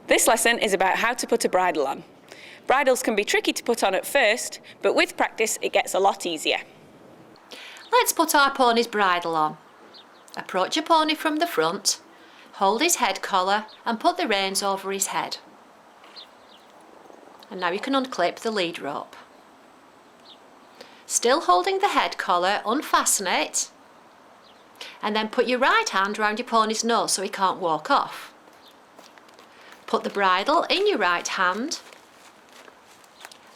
This lesson is about how to put a bridle on. Bridles can be tricky to put on at first, but with practice it gets a lot easier. Let's put our pony's bridle on. Approach your pony from the front, hold his head collar and put the reins over his head. And now you can unclip the lead rope. Still holding the head collar, unfasten it and then put your right hand round your pony's nose so he can't walk off. Put the bridle in your right hand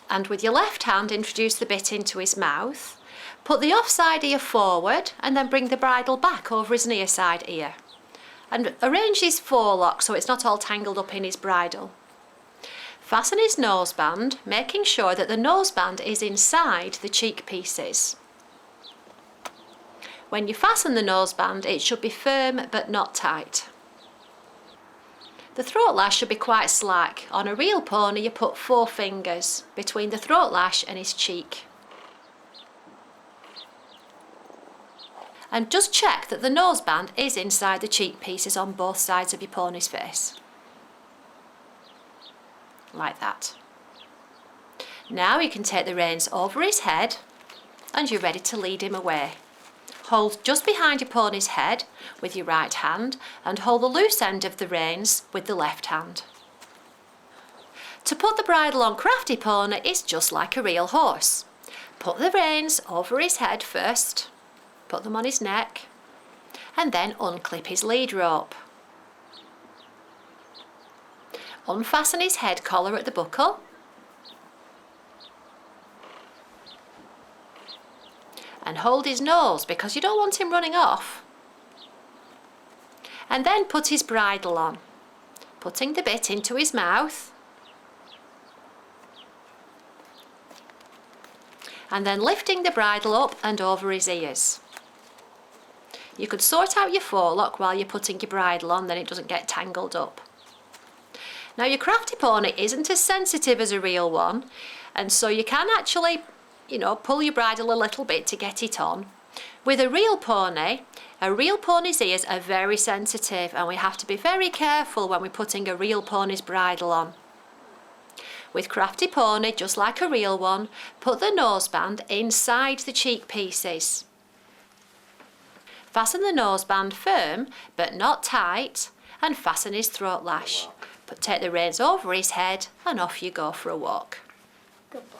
and with your left hand introduce the bit into his mouth. Put the offside ear forward and then bring the bridle back over his near side ear. And arrange his forelock so it's not all tangled up in his bridle. Fasten his noseband, making sure that the noseband is inside the cheek pieces. When you fasten the noseband, it should be firm but not tight. The throat lash should be quite slack. On a real pony, you put 4 fingers between the throat lash and his cheek. And just check that the noseband is inside the cheek pieces on both sides of your pony's face. Like that. Now you can take the reins over his head and you're ready to lead him away. Hold just behind your pony's head with your right hand and hold the loose end of the reins with the left hand. To put the bridle on Crafty Pony is just like a real horse. Put the reins over his head first, put them on his neck and then unclip his lead rope. Unfasten his head collar at the buckle and hold his nose because you don't want him running off. And then put his bridle on, putting the bit into his mouth and then lifting the bridle up and over his ears. You could sort out your forelock while you're putting your bridle on, then it doesn't get tangled up. Now your Crafty Pony isn't as sensitive as a real one, and so you can actually, pull your bridle a little bit to get it on. With a real pony's ears are very sensitive and we have to be very careful when we're putting a real pony's bridle on. With Crafty Pony, just like a real one, put the noseband inside the cheek pieces. Fasten the noseband firm but not tight and fasten his throat lash. But take the reins over his head and off you go for a walk. Good boy.